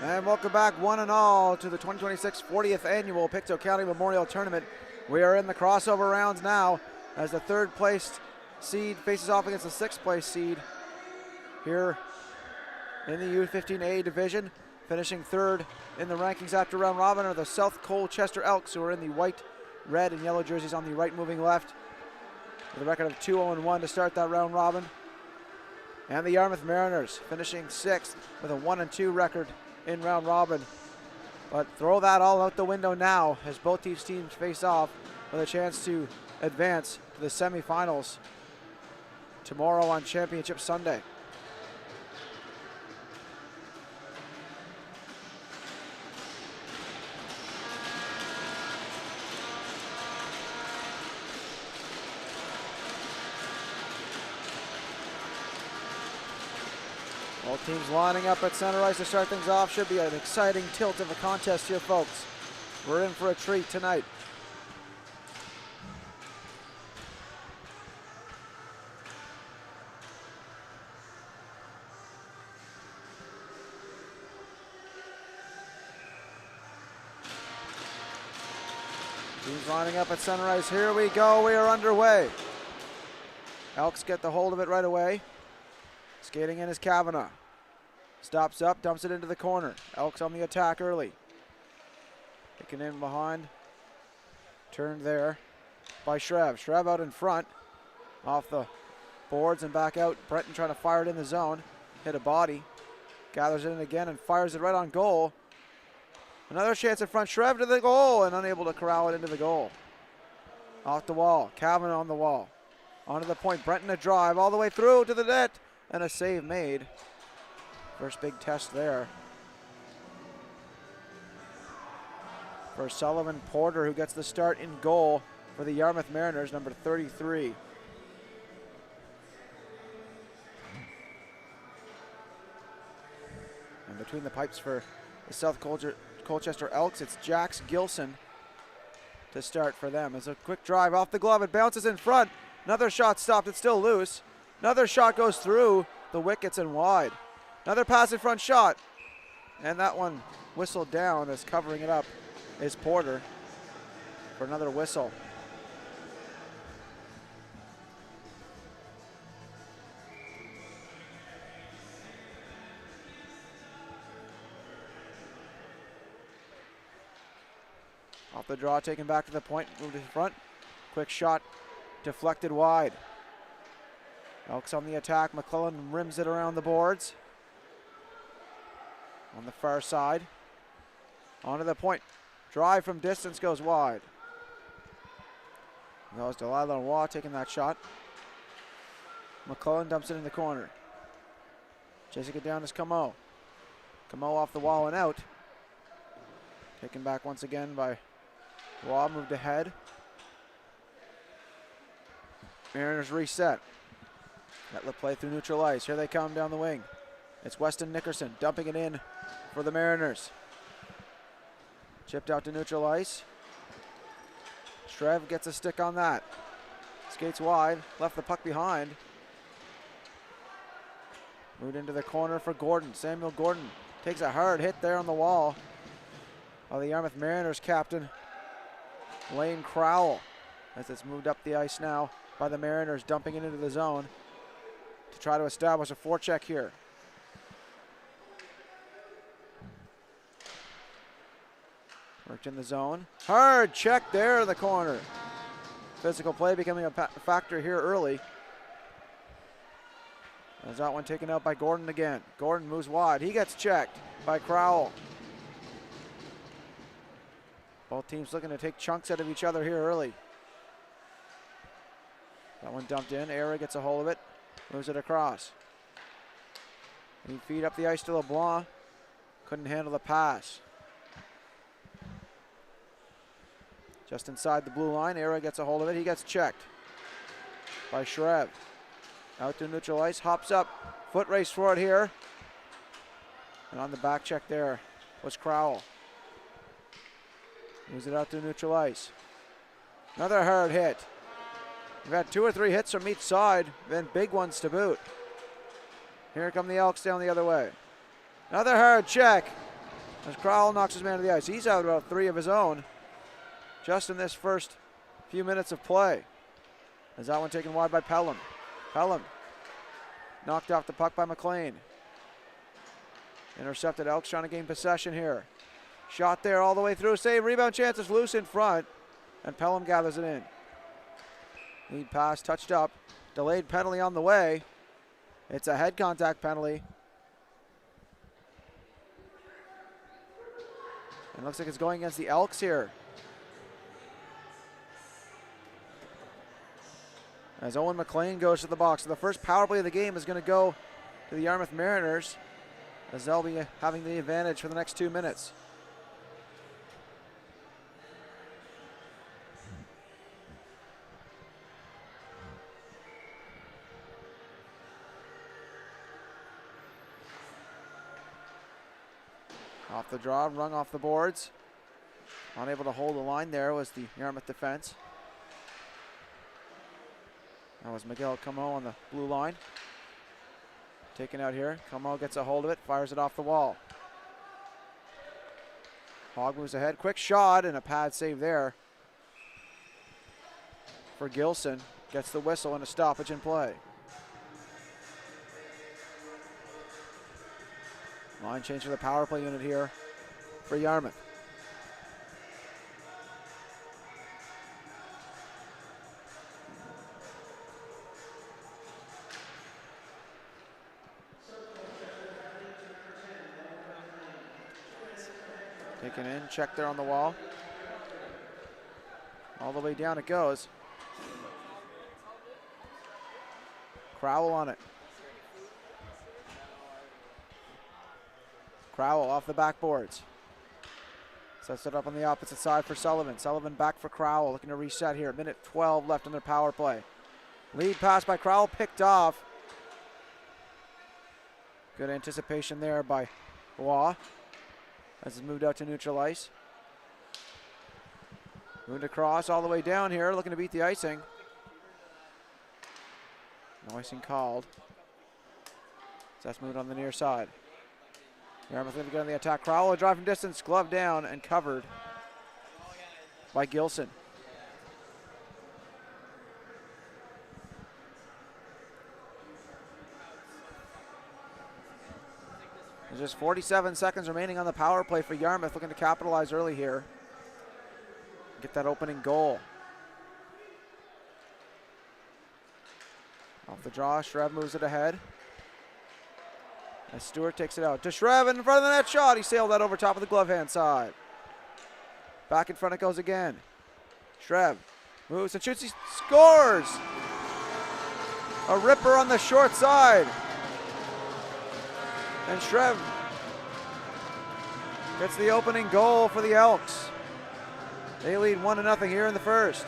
And welcome back one and all to the 2026 40th Annual Pictou County Memorial Tournament. We are in the crossover rounds now as the third placed seed faces off against the sixth place seed here in the U15A division. Finishing third in the rankings after round robin are the S.Colchester Elks, who are in the white, red, and yellow jerseys on the right moving left, with a record of 2-0-1 to start that round robin. And the Yarmouth Mariners finishing sixth with a 1-2 record in round robin. But throw that all out the window now as both these teams face off with a chance to advance to the semifinals tomorrow on Championship Sunday. Both teams lining up at center ice to start things off. Should be an exciting tilt of a contest here, folks. We're in for a treat tonight. Teams lining up at center ice. Here we go. We are underway. Elks get the hold of it right away. Skating in is Kavanagh. Stops up, dumps it into the corner. Elks on the attack early. Taken in behind. Turned there by Shrev. Shrev out in front. Off the boards and back out. Brenton trying to fire it in the zone. Hit a body. Gathers it in again and fires it right on goal. Another chance in front. Shrev to the goal and unable to corral it into the goal. Off the wall. Kavanagh on the wall. Onto the point. Brenton a drive all the way through to the net. And a save made. First big test there for Sullivan Porter, who gets the start in goal for the Yarmouth Mariners, number 33. And between the pipes for the S.Colchester Elks, it's Jax Gilson to start for them. It's a quick drive off the glove. It bounces in front. Another shot stopped. It's still loose. Another shot goes through the wickets and wide. Another pass in front shot. And that one whistled down as covering it up is Porter for another whistle. Off the draw, taken back to the point, moved in front. Quick shot, deflected wide. Elks on the attack. McClellan rims it around the boards. On the far side. Onto the point. Drive from distance goes wide. That was Delilah Waugh taking that shot. McClellan dumps it in the corner. Chasing it down is Camo. Camo off the wall and out. Taken back once again by Waugh. Moved ahead. Mariners reset. Let the play through neutral ice. Here they come down the wing. It's Weston Nickerson dumping it in for the Mariners. Chipped out to neutral ice. Shrev gets a stick on that. Skates wide. Left the puck behind. Moved into the corner for Gordon. Samuel Gordon takes a hard hit there on the wall of the Yarmouth Mariners captain, Lane Crowell, as it's moved up the ice now by the Mariners, dumping it into the zone to try to establish a forecheck here. Worked in the zone. Hard check there in the corner. Physical play becoming a factor here early. There's that one taken out by Gordon again. Gordon moves wide. He gets checked by Crowell. Both teams looking to take chunks out of each other here early. That one dumped in. Era gets a hold of it. Moves it across. He feed up the ice to LeBlanc. Couldn't handle the pass. Just inside the blue line. Era gets a hold of it. He gets checked by Shrev. Out to neutral ice. Hops up. Foot race for it here. And on the back check there was Crowell. Moves it out to neutral ice. Another hard hit. We've had 2 or 3 hits from each side, then big ones to boot. Here come the Elks down the other way. Another hard check. As Crowell knocks his man to the ice. He's out about 3 of his own just in this first few minutes of play. As that one taken wide by Pelham. Pelham knocked off the puck by McLean. Intercepted. Elks trying to gain possession here. Shot there all the way through. Save. Rebound chance is loose in front. And Pelham gathers it in. Lead pass touched up. Delayed penalty on the way. It's a head contact penalty. And looks like it's going against the Elks here. As Owen McLean goes to the box. So the first power play of the game is going to go to the Yarmouth Mariners, as they'll be having the advantage for the next 2 minutes. Off the draw, rung off the boards. Unable to hold the line there was the Yarmouth defense. That was Miguel Como on the blue line. Taken out here. Como gets a hold of it, fires it off the wall. Hogg moves ahead. Quick shot and a pad save there for Gilson. Gets the whistle and a stoppage in play. Line change for the power play unit here for Yarmouth. Taken in, check there on the wall. All the way down it goes. Crowell on it. Crowell off the backboards. Sets it up on the opposite side for Sullivan. Sullivan back for Crowell, looking to reset here. Minute 12 left in their power play. Lead pass by Crowell, picked off. Good anticipation there by Waugh, as it's moved out to neutral ice. Moved across all the way down here, looking to beat the icing. No icing called. So that's moved on the near side. Yarmouth going to get on the attack. Crowell, a drive from distance, glove down and covered by Gilson. There's just 47 seconds remaining on the power play for Yarmouth, looking to capitalize early here. Get that opening goal. Off the draw, Shreve moves it ahead. As Stewart takes it out to Shreve in front of the net shot. He sailed that over top of the glove hand side. Back in front it goes again. Shreve moves and shoots. He scores! A ripper on the short side. And Shreve gets the opening goal for the Elks. They lead 1-0 here in the first.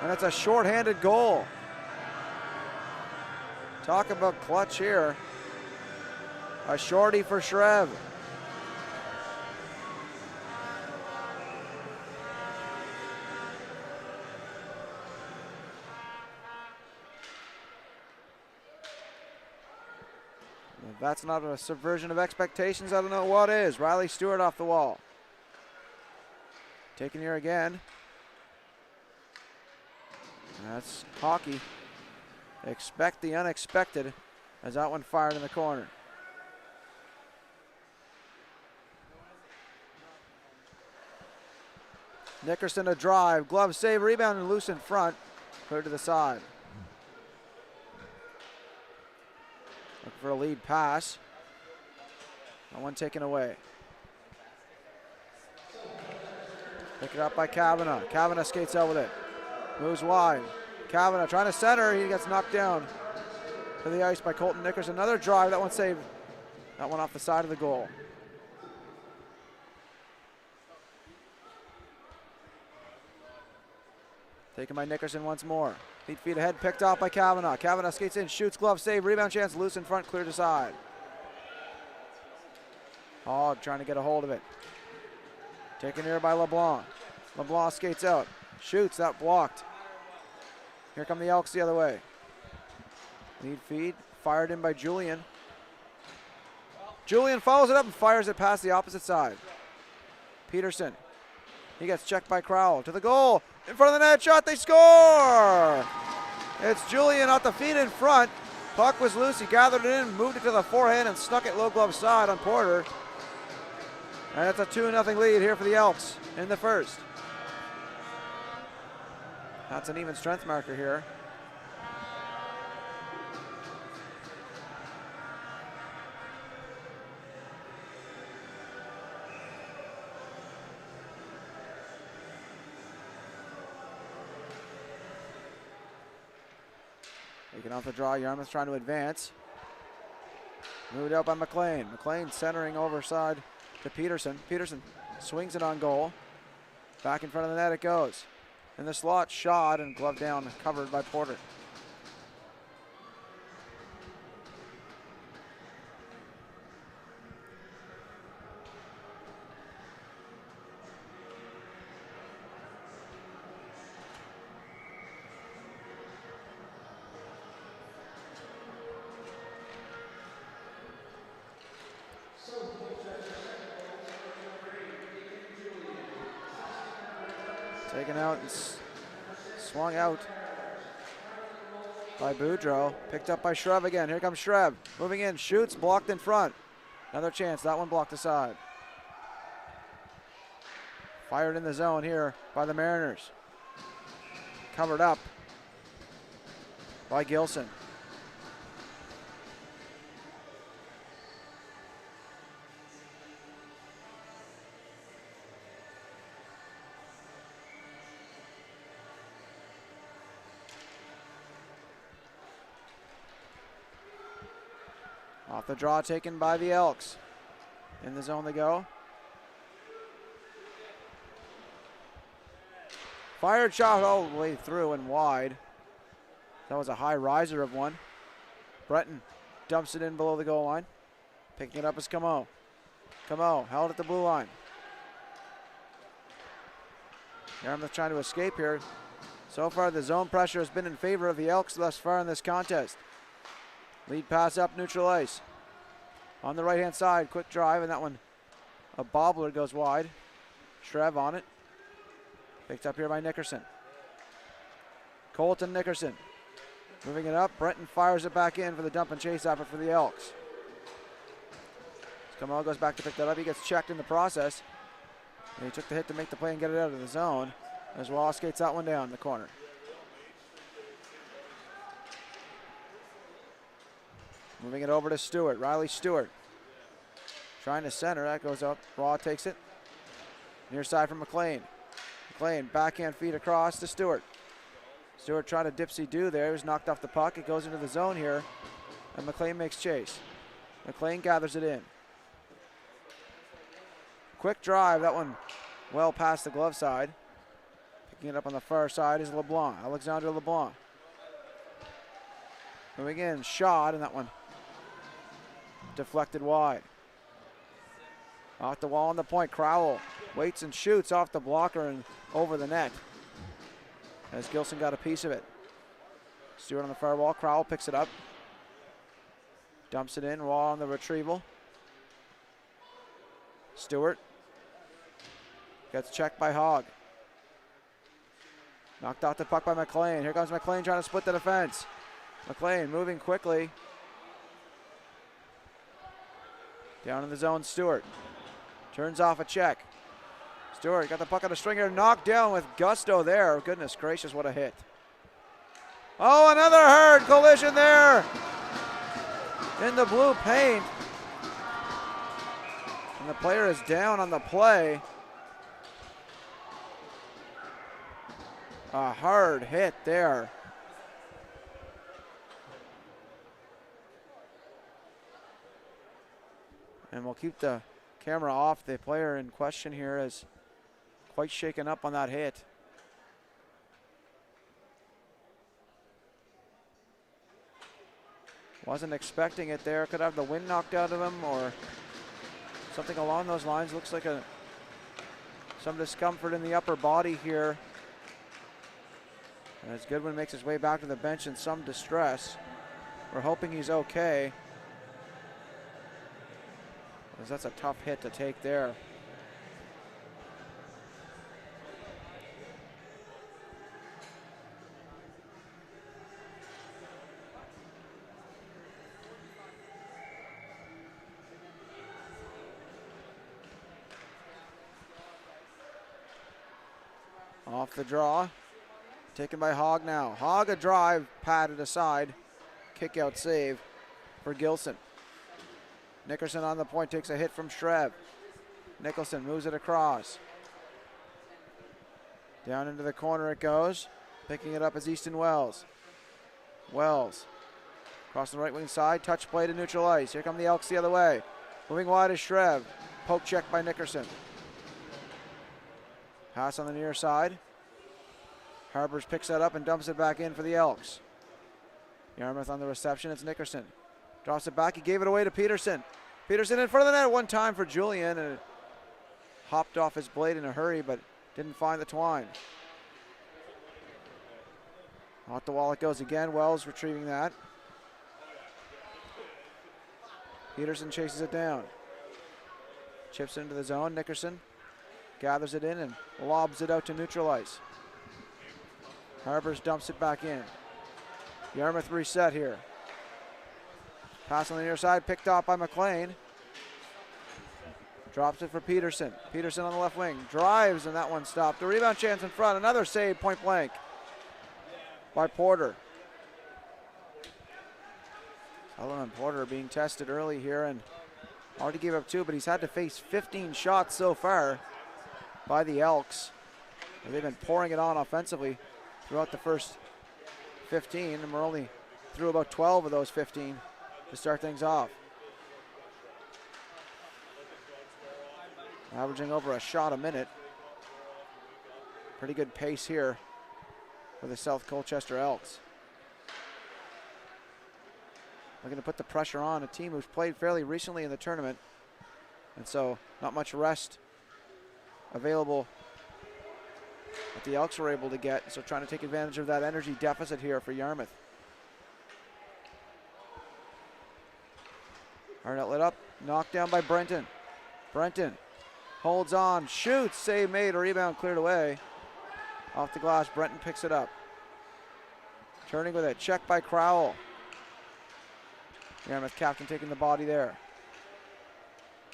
And it's a short-handed goal. Talk about clutch here. A shorty for Shreve. If that's not a subversion of expectations, I don't know what is. Riley Stewart off the wall. Taken here again. That's hockey. Expect the unexpected, as that one fired in the corner. Nickerson a drive, glove save, rebound, and loose in front. Clear to the side. Looking for a lead pass. That one taken away. Pick it up by Kavanagh. Kavanagh skates out with it. Moves wide. Kavanagh trying to center. He gets knocked down to the ice by Colton Nickerson. Another drive. That one saved. That one off the side of the goal. Taken by Nickerson once more. 8 feet ahead, picked off by Kavanagh. Kavanagh skates in, shoots, glove save, rebound chance, loose in front, clear to side. Hogg trying to get a hold of it. Taken here by LeBlanc. LeBlanc skates out, shoots, that blocked. Here come the Elks the other way. Lead feed, fired in by Julian. Julian follows it up and fires it past the opposite side. Peterson. He gets checked by Crowell. To the goal. In front of the net. Shot. They score! It's Julian off the feet in front. Puck was loose. He gathered it in, moved it to the forehand, and snuck it low glove side on Porter. And it's a 2-0 lead here for the Elks in the first. That's an even strength marker here. Taking off the draw, Yarmouth trying to advance. Moved out by McLean. McLean centering overside to Peterson. Peterson swings it on goal. Back in front of the net it goes. In the slot, shot and glove down, covered by Porter. Taken out and swung out by Boudreau. Picked up by Shreve again. Here comes Shreve. Moving in, shoots, blocked in front. Another chance, that one blocked aside. Fired in the zone here by the Mariners. Covered up by Gilson. Off the draw taken by the Elks. In the zone they go. Fired shot all the way through and wide. That was a high riser of one. Breton dumps it in below the goal line. Picking it up is Camo. Camo held at the blue line. Yarmouth trying to escape here. So far the zone pressure has been in favor of the Elks thus far in this contest. Lead pass up neutral ice. On the right hand side, quick drive, and that one, a bobbler goes wide. Shreve on it. Picked up here by Nickerson. Colton Nickerson. Moving it up, Brenton fires it back in for the dump and chase effort for the Elks. Kamal goes back to pick that up. He gets checked in the process. And he took the hit to make the play and get it out of the zone. As Wallace skates that one down in the corner. Moving it over to Stewart, Riley Stewart. Trying to center, that goes up. Raw takes it. Near side from McLean. McLean, backhand feed across to Stewart. Stewart tried a dipsy-do there. He was knocked off the puck. It goes into the zone here. And McLean makes chase. McLean gathers it in. Quick drive, that one well past the glove side. Picking it up on the far side is LeBlanc, Alexander LeBlanc. Moving in, shot, and that one deflected wide. Off the wall on the point, Crowell waits and shoots off the blocker and over the net. As Gilson got a piece of it. Stewart on the far wall, Crowell picks it up. Dumps it in, Raw on the retrieval. Stewart gets checked by Hogg. Knocked out the puck by McLean. Here comes McLean trying to split the defense. McLean moving quickly. Down in the zone, Stewart. Turns off a check. Stewart got the puck on a stringer, knocked down with gusto there. Goodness gracious, what a hit. Oh, another hard collision there in the blue paint. And the player is down on the play. A hard hit there. And we'll keep the camera off. The player in question here is quite shaken up on that hit. Wasn't expecting it there. Could have the wind knocked out of him or something along those lines. Looks like some discomfort in the upper body here. And as Goodwin makes his way back to the bench in some distress. We're hoping he's okay. because that's a tough hit to take there. Off the draw. Taken by Hogg now. Hogg a drive, patted aside. Kick out save for Gilson. Nickerson on the point, takes a hit from Shreve. Nicholson moves it across. Down into the corner it goes. Picking it up is Easton Wells. Wells across the right wing side. Touch play to neutral ice. Here come the Elks the other way. Moving wide is Shreve. Poke check by Nickerson. Pass on the near side. Harbers picks that up and dumps it back in for the Elks. Yarmouth on the reception. It's Nickerson. Drops it back. He gave it away to Peterson. Peterson in front of the net one time for Julian, and it hopped off his blade in a hurry, but didn't find the twine. Off the wall it goes again. Wells retrieving that. Peterson chases it down. Chips into the zone. Nickerson gathers it in and lobs it out to neutral ice. Harbers dumps it back in. Yarmouth reset here. Pass on the near side, picked off by McLean. Drops it for Peterson. Peterson on the left wing. Drives, and that one stopped. A rebound chance in front. Another save, point blank, by Porter. Sullivan Porter being tested early here, and already gave up 2, but he's had to face 15 shots so far by the Elks. And they've been pouring it on offensively throughout the first 15, and we're only through about 12 of those 15 to start things off. Averaging over a shot a minute. Pretty good pace here for the South Colchester Elks. Looking to put the pressure on a team who's played fairly recently in the tournament, and so not much rest available that the Elks were able to get, so trying to take advantage of that energy deficit here for Yarmouth. Arnett lit up, knocked down by Brenton. Brenton holds on, shoots, save made, a rebound cleared away. Off the glass, Brenton picks it up. Turning with it, check by Crowell. Yarmouth captain taking the body there.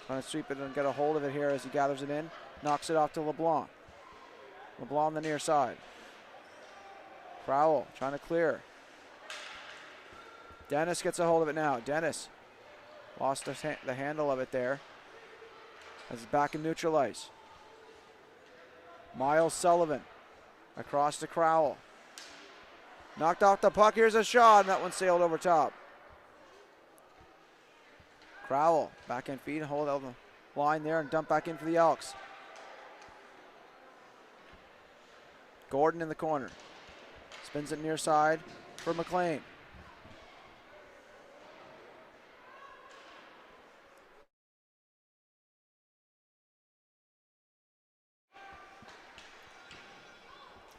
Trying to sweep it and get a hold of it here as he gathers it in. Knocks it off to LeBlanc. LeBlanc on the near side. Crowell trying to clear. Dennis gets a hold of it now. Dennis lost the handle of it there. As it's back in neutral ice. Miles Sullivan across to Crowell. Knocked off the puck. Here's a shot, and that one sailed over top. Crowell back in feed, hold out the line there and dump back in for the Elks. Gordon in the corner. Spins it near side for McLean.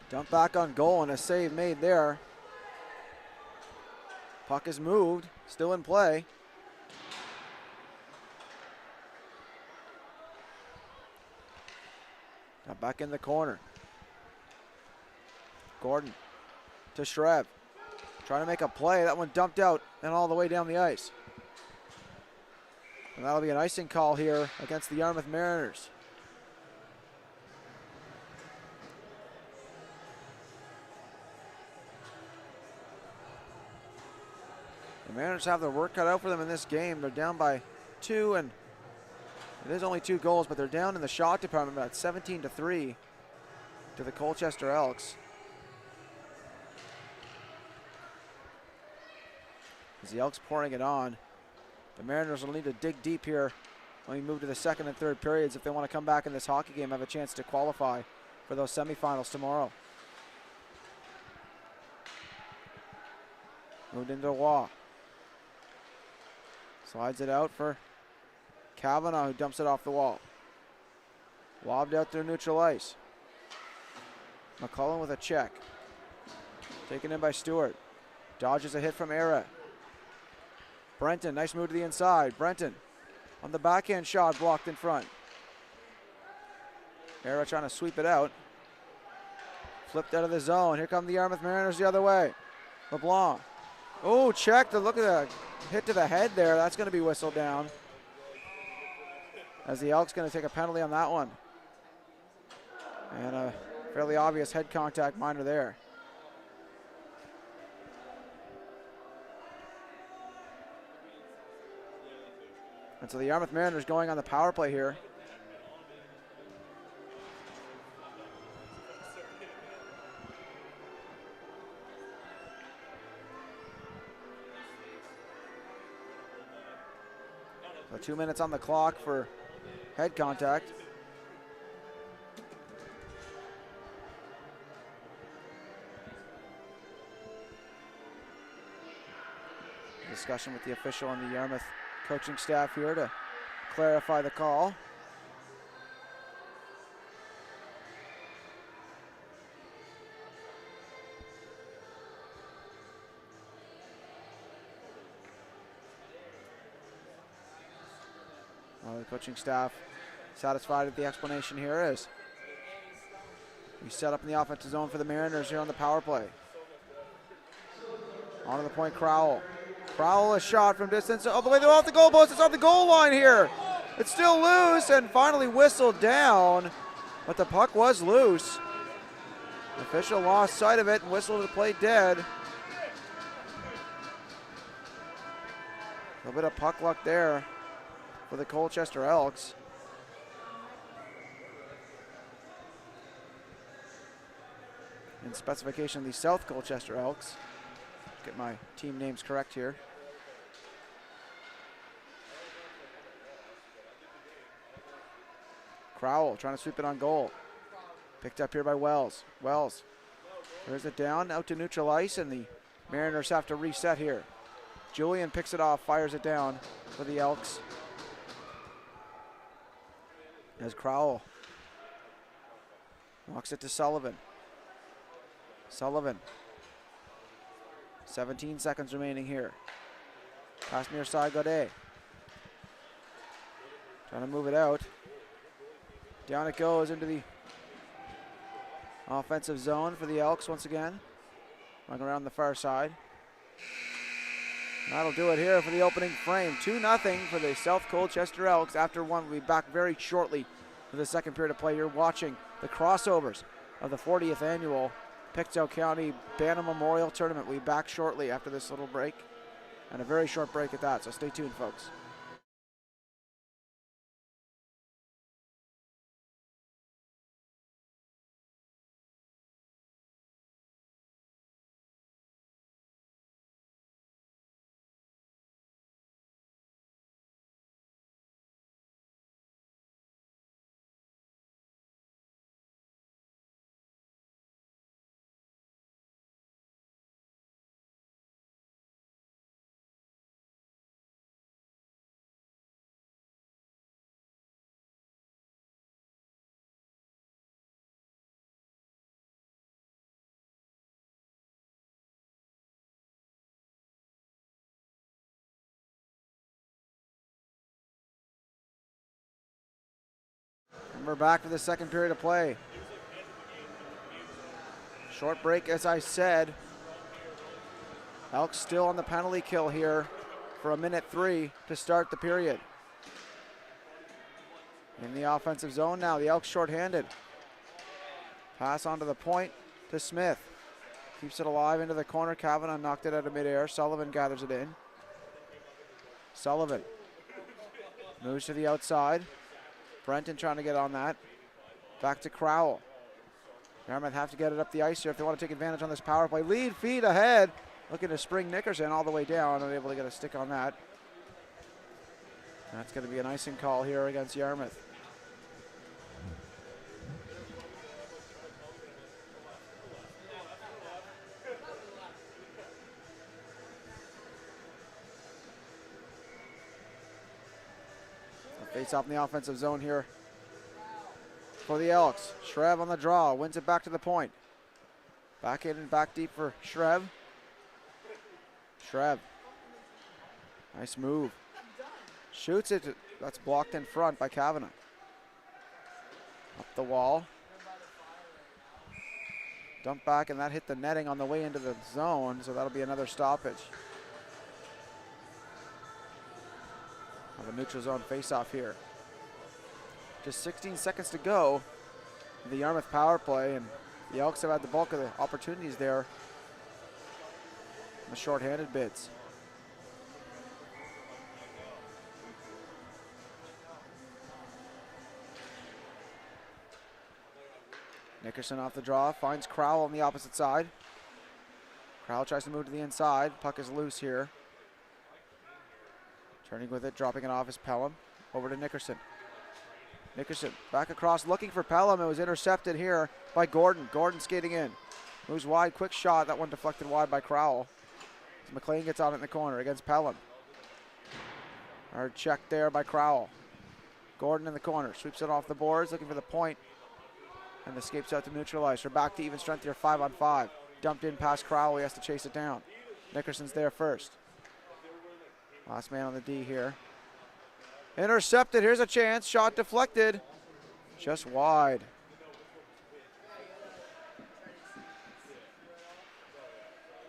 Dump back on goal and a save made there. Puck is moved, still in play. Now back in the corner. Gordon to Shreve. Trying to make a play. That one dumped out and all the way down the ice. And that'll be an icing call here against the Yarmouth Mariners. The Mariners have their work cut out for them in this game. They're down by 2, and it is only 2 goals, but they're down in the shot department at 17-3 to the Colchester Elks. As the Elks pouring it on, the Mariners will need to dig deep here when we move to the second and third periods if they want to come back in this hockey game, have a chance to qualify for those semifinals tomorrow. Moved into Waugh. Slides it out for Kavanaugh, who dumps it off the wall. Lobbed out through neutral ice. McCullen with a check. Taken in by Stewart. Dodges a hit from Era. Brenton, nice move to the inside. Brenton on the backhand shot, blocked in front. Era trying to sweep it out. Flipped out of the zone. Here come the Yarmouth Mariners the other way. LeBlanc. Oh, checked. Look at that hit to the head there. That's going to be whistled down. As the Elks going to take a penalty on that one. And a fairly obvious head contact minor there. And so the Yarmouth Mariners going on the power play here. So 2 minutes on the clock for head contact. Discussion with the official and the Yarmouth coaching staff here to clarify the call. The coaching staff satisfied with the explanation here as we set up in the offensive zone for the Mariners here on the power play. On to the point, Crowell. Crowell, a shot from distance all the way off the goal post. It's on the goal line here. It's still loose and finally whistled down, but the puck was loose. The official lost sight of it and whistled the play dead. A little bit of puck luck there for the Colchester Elks. In specification, the South Colchester Elks. Get my team names correct here. Crowell trying to sweep it on goal. Picked up here by Wells. Wells, there's it down, out to neutral ice, and the Mariners have to reset here. Julian picks it off, fires it down for the Elks. As Crowell walks it to Sullivan. Sullivan. 17 seconds remaining here. Pass near side, Godet. Trying to move it out. Down it goes into the offensive zone for the Elks once again. Going around the far side. That'll do it here for the opening frame. 2-0 for the South Colchester Elks. After one, we'll be back very shortly for the second period of play. You're watching the crossovers of the 40th annual Pictou County Bantam Memorial Tournament. We'll be back shortly after this little break, and a very short break at that, so stay tuned, folks. And we're back for the second period of play. Short break, as I said. Elks still on the penalty kill here for 1:03 to start the period. In the offensive zone now, the Elks shorthanded. Pass onto the point to Smith. Keeps it alive into the corner. Kavanagh knocked it out of midair. Sullivan gathers it in. Sullivan moves to the outside. Brenton trying to get on that. Back to Crowell. Yarmouth have to get it up the ice here if they want to take advantage on this power play. Lead feet ahead. Looking to spring Nickerson all the way down. Unable to get a stick on that. That's going to be an icing call here against Yarmouth. Face off in the offensive zone here for the Elks. Shrev on the draw, wins it back to the point. Back in and back deep for Shrev. Shrev, nice move. Shoots it That's blocked in front by Kavanagh. Up the wall. Dump back, and that hit the netting on the way into the zone, so that'll be another stoppage. Have a neutral zone face-off here. Just 16 seconds to go. The Yarmouth power play, and the Elks have had the bulk of the opportunities there. The short-handed bids. Nickerson off the draw, finds Crowell on the opposite side. Crowell tries to move to the inside. Puck is loose here. Turning with it, dropping it off is Pelham. Over to Nickerson. Nickerson back across, looking for Pelham. It was intercepted here by Gordon. Gordon skating in. Moves wide, quick shot. That one deflected wide by Crowell. As McLean gets on it in the corner against Pelham. Hard check there by Crowell. Gordon in the corner, sweeps it off the boards, looking for the point. And escapes out to neutral ice. We're back to even strength here, 5-on-5. Dumped in past Crowell, he has to chase it down. Nickerson's there first. Last man on the D here. Intercepted, here's a chance, shot deflected. Just wide.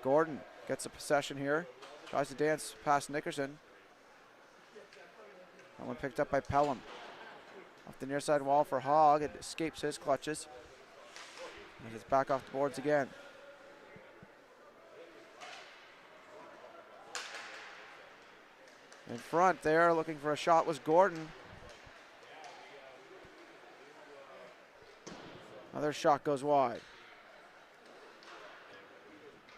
Gordon gets a possession here. Tries to dance past Nickerson. That one picked up by Pelham. Off the near side wall for Hogg. It escapes his clutches. And it's back off the boards again. In front there, looking for a shot was Gordon. Another shot goes wide.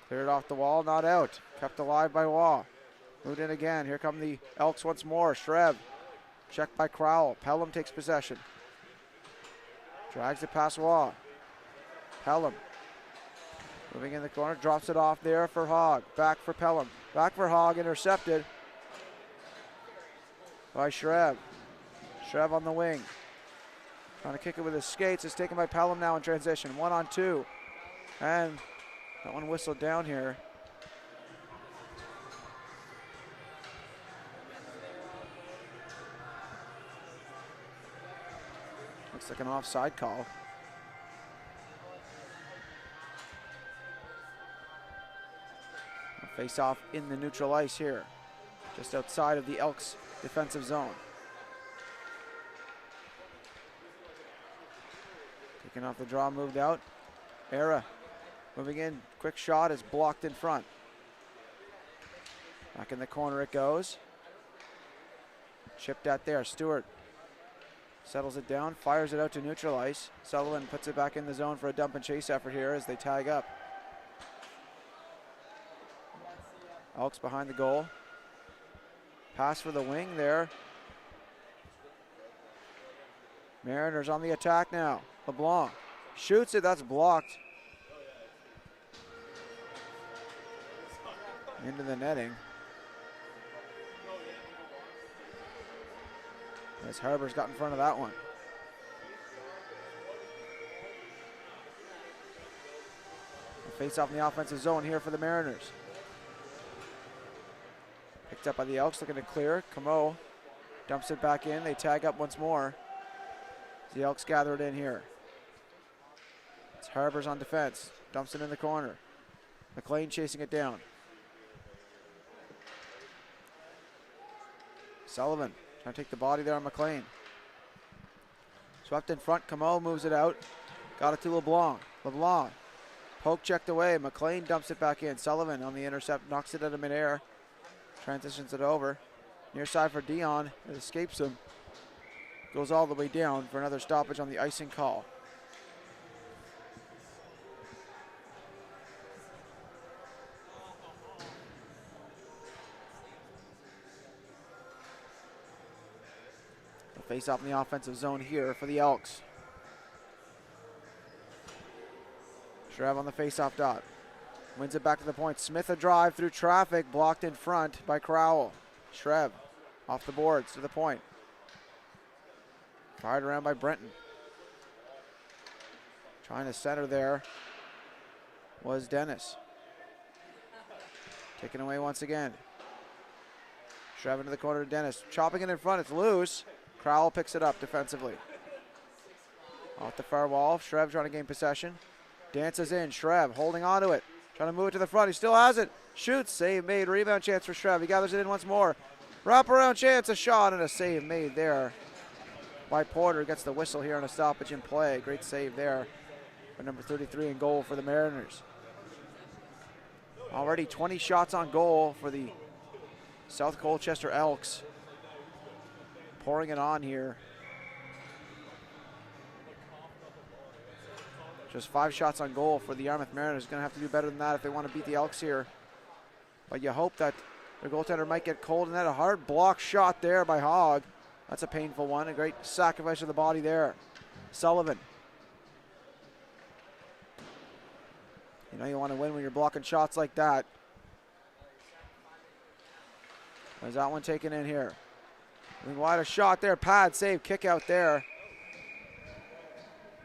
Cleared off the wall, not out. Kept alive by Waugh. Moved in again. Here come the Elks once more. Shreb. Checked by Crowell. Pelham takes possession. Drags it past Waugh. Pelham. Moving in the corner. Drops it off there for Hogg. Back for Pelham. Back for Hogg. Intercepted by Shreb. Shreb on the wing. Trying to kick it with his skates. It's taken by Pelham now in transition. 1-on-2. And that one whistled down here. Looks like an offside call. Face off in the neutral ice here. Just outside of the Elks defensive zone. Taking off the draw, moved out. Era moving in, quick shot is blocked in front. Back in the corner it goes. Chipped at there, Stewart settles it down, fires it out to neutral ice. Sullivan puts it back in the zone for a dump and chase effort here as they tag up. Elks behind the goal. Pass for the wing there. Mariners on the attack now. LeBlanc shoots it, that's blocked. Into the netting. As Harbour's got in front of that one. Face off in the offensive zone here for the Mariners. Picked up by the Elks, looking to clear. Camo dumps it back in. They tag up once more. The Elks gather it in here. It's Harbour's on defense. Dumps it in the corner. McLean chasing it down. Sullivan trying to take the body there on McLean. Swept in front. Camo moves it out. Got it to LeBlanc. LeBlanc poke checked away. McLean dumps it back in. Sullivan on the intercept, knocks it out of midair. Transitions it over. Near side for Dion. It escapes him. Goes all the way down for another stoppage on the icing call. Face off in the offensive zone here for the Elks. Shreb on the face-off dot. Wins it back to the point. Smith a drive through traffic, blocked in front by Crowell. Shreb off the boards to the point. Fired around by Brenton. Trying to center there was Dennis. Taken away once again. Shrev into the corner to Dennis. Chopping it in front. It's loose. Crowell picks it up defensively. Off the far wall. Shrev trying to gain possession. Dances in. Shrev holding on to it. Trying to move it to the front. He still has it. Shoots. Save made. Rebound chance for Shrev. He gathers it in once more. Wraparound chance. A shot and a save made there by Porter. Gets the whistle here on a stoppage in play. Great save there for number 33 in goal for the Mariners. Already 20 shots on goal for the South Colchester Elks. Pouring it on here. Just 5 shots on goal for the Yarmouth Mariners. Going to have to do better than that if they want to beat the Elks here. But you hope that their goaltender might get cold. And that a hard block shot there by Hogg. That's a painful one. A great sacrifice of the body there. Sullivan. You know you want to win when you're blocking shots like that. There's that one taken in here. Wide a shot there. Pad save. Kick out there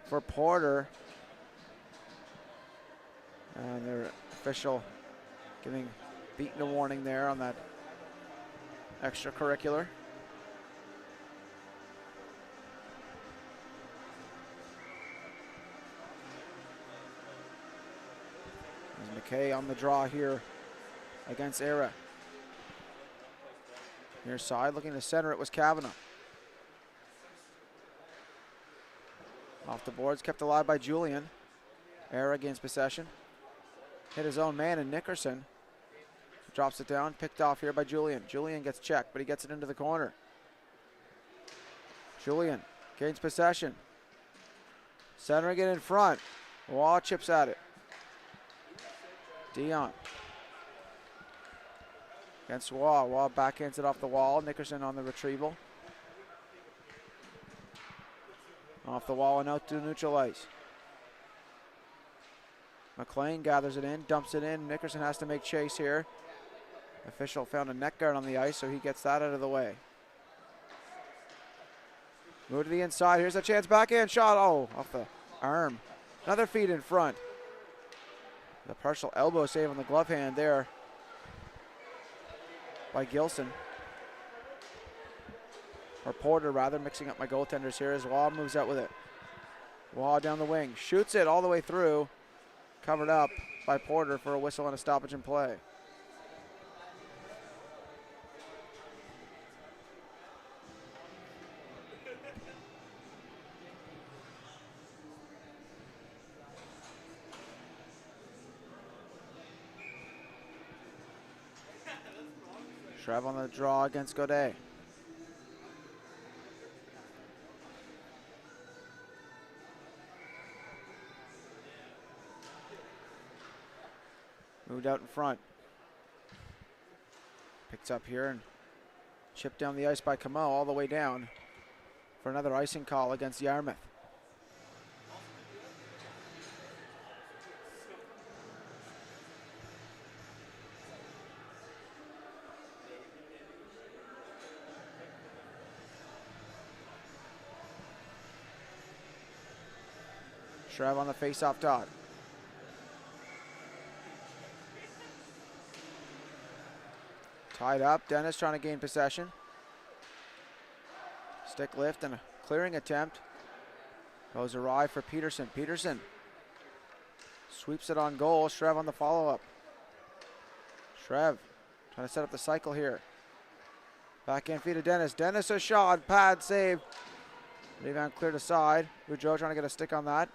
for Porter. And their official giving Beaton a warning there on that extracurricular. There's McKay on the draw here against Era. Near side, looking to center it was Kavanagh. Off the boards, kept alive by Julian. Era gains possession. Hit his own man in Nickerson. Drops it down, picked off here by Julian. Julian gets checked, but he gets it into the corner. Julian gains possession. Centering it in front. Waugh chips at it. Dion. Against Waugh. Waugh backhands it off the wall. Nickerson on the retrieval. Off the wall and out to neutral ice. McLean gathers it in, dumps it in. Nickerson has to make chase here. Official found a neck guard on the ice, so he gets that out of the way. Move to the inside. Here's a chance. Backhand shot. Oh, off the arm. Another feed in front. The partial elbow save on the glove hand there by Gilson. Or Porter, rather, mixing up my goaltenders here as Waugh moves out with it. Waugh down the wing. Shoots it all the way through. Covered up by Porter for a whistle and a stoppage in play. Shrev on the draw against Godet. Moved out in front. Picked up here and chipped down the ice by Camo all the way down for another icing call against Yarmouth. Shrev on the face-off dot. Tied up. Dennis trying to gain possession. Stick lift and a clearing attempt. Goes awry for Peterson. Peterson sweeps it on goal. Shrev on the follow-up. Shrev trying to set up the cycle here. Backhand feed to Dennis. Dennis a shot. Pad save. Rebound cleared aside. Boudreau trying to get a stick on that.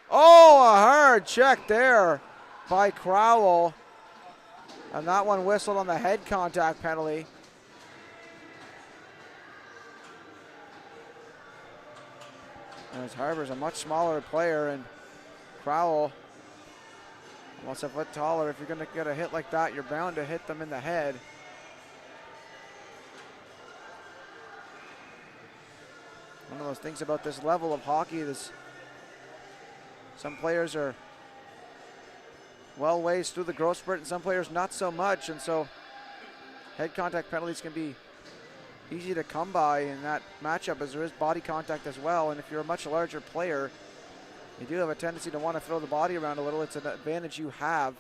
Oh, a hard check there by Crowell. And that one whistled on the head contact penalty. And as Harbor's a much smaller player, and Crowell almost a foot taller. If you're going to get a hit like that, you're bound to hit them in the head. One of those things about this level of hockey is some players are well ways through the growth spurt and some players not so much, and so head contact penalties can be easy to come by in that matchup as there is body contact as well. And if you're a much larger player, you do have a tendency to want to throw the body around a little. It's an advantage you have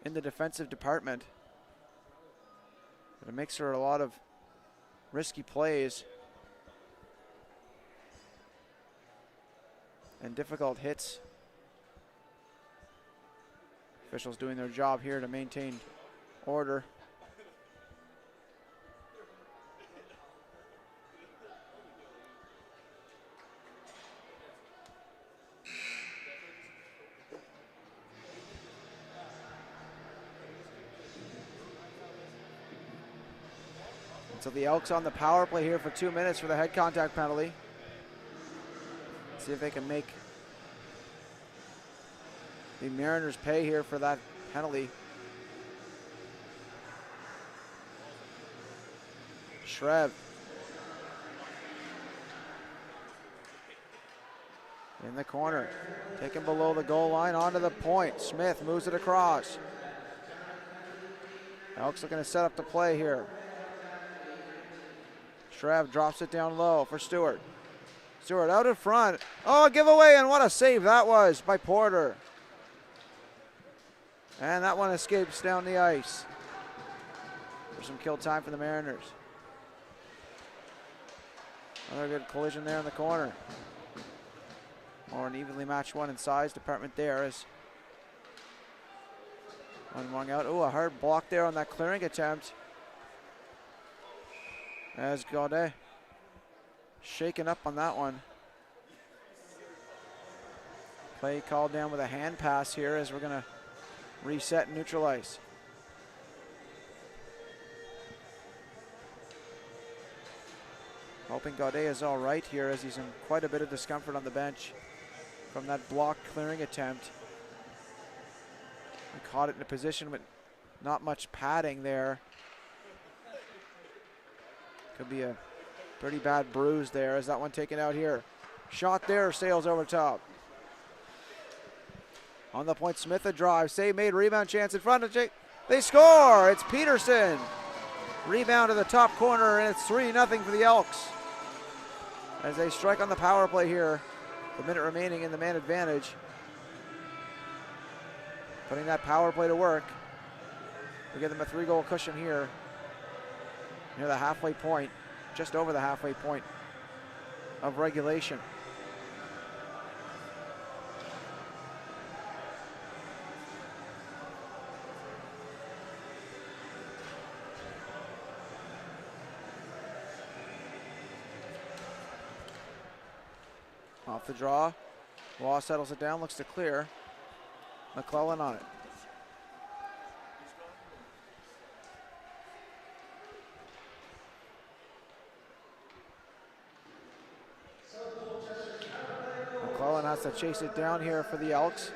in the defensive department. But it makes for a lot of risky plays and difficult hits. Officials doing their job here to maintain order. So the Elks on the power play here for 2 minutes for the head contact penalty. See if they can make the Mariners pay here for that penalty. Shreve in the corner, taken below the goal line, onto the point. Smith moves it across. Elks looking to set up the play here. Shreve drops it down low for Stewart. Stewart out in front. Oh, giveaway, and what a save that was by Porter. And that one escapes down the ice. For some kill time for the Mariners. Another good collision there in the corner. Or an evenly matched one in size department there as one rung out. Oh, a hard block there on that clearing attempt. As Gaudet shaken up on that one. Play called down with a hand pass here as we're going to reset and neutralize. Hoping Gaudet is all right here as he's in quite a bit of discomfort on the bench from that block clearing attempt. He caught it in a position with not much padding there. Could be a pretty bad bruise there as that one taken out here. Shot there, sails over top. On the point, Smith a drive, save made, rebound chance in front of Jake. They score, it's Peterson. Rebound to the top corner, and it's 3-0 for the Elks. As they strike on the power play here, the minute remaining in the man advantage. Putting that power play to work. We give them a 3-goal cushion here. Near the halfway point, just over the halfway point of regulation. Off the draw, Law settles it down, looks to clear. McClellan on it. McClellan has to chase it down here for the Elks.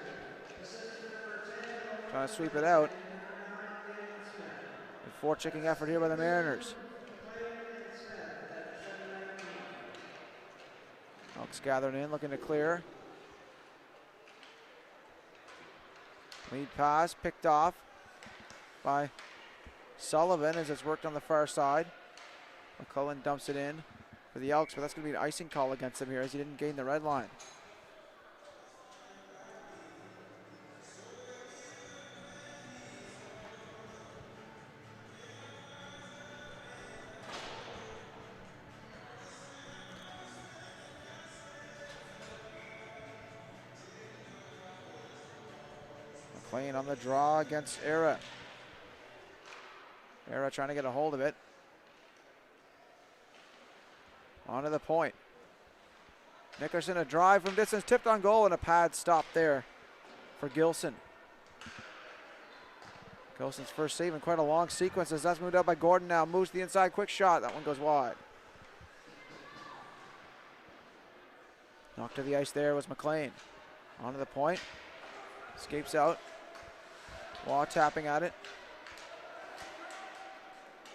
Trying to sweep it out. A forechecking effort here by the Mariners. Elks gathering in, looking to clear. Lead pass picked off by Sullivan as it's worked on the far side. McClellan dumps it in for the Elks, but that's going to be an icing call against him here as he didn't gain the red line. McLean on the draw against Era. Era trying to get a hold of it. Onto the point. Nickerson a drive from distance, tipped on goal, and a pad stop there for Gilson. Gilson's first save in quite a long sequence as that's moved out by Gordon now. Moves to the inside, quick shot. That one goes wide. Knocked to the ice there was McLean. Onto the point. Escapes out. Waugh tapping at it.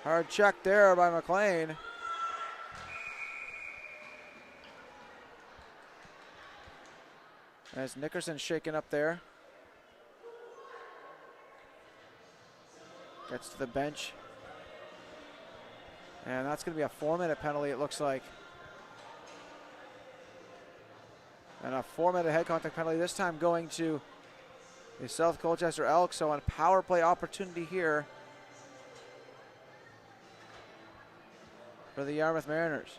Hard check there by McLean. As Nickerson shaken up there. Gets to the bench. And that's going to be a 4-minute penalty, it looks like. And a 4-minute head contact penalty, this time going to the South Colchester Elks. So on a power play opportunity here for the Yarmouth Mariners.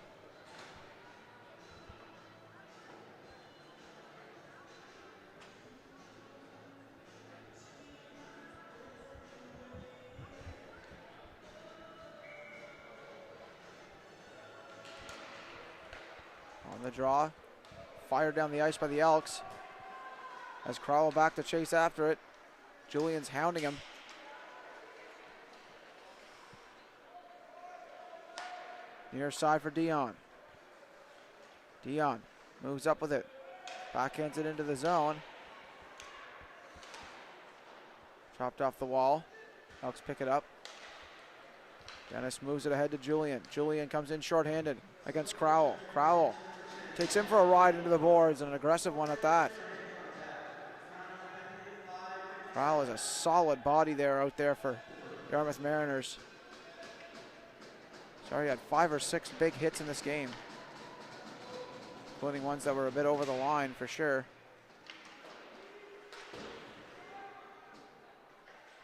On the draw, fired down the ice by the Elks. As Crowell back to chase after it. Julian's hounding him. Near side for Dion. Dion moves up with it. Backhands it into the zone. Chopped off the wall. Elks pick it up. Dennis moves it ahead to Julian. Julian comes in shorthanded against Crowell. Crowell takes him for a ride into the boards, and an aggressive one at that. Crowell is a solid body there out there for Yarmouth Mariners. Sorry, he had 5 or 6 big hits in this game, including ones that were a bit over the line for sure.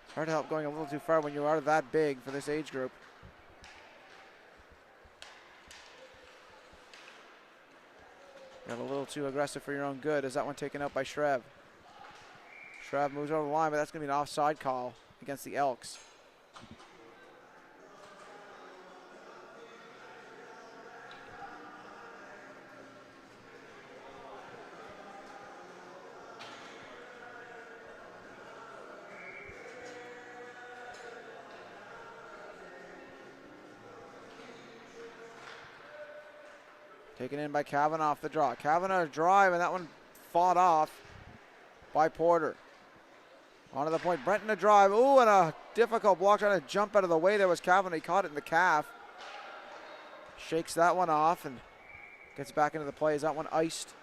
It's hard to help going a little too far when you are that big for this age group. Got a little too aggressive for your own good. Is that one taken out by Shreve? Shreve moves over the line, but that's going to be an offside call against the Elks. Taken in by Kavanaugh off the draw. Kavanaugh drive, and that one fought off by Porter. Onto the point, Brenton a drive. Ooh, and a difficult block trying to jump out of the way. There was Kavanaugh. He caught it in the calf. Shakes that one off and gets back into the play. Is that one iced?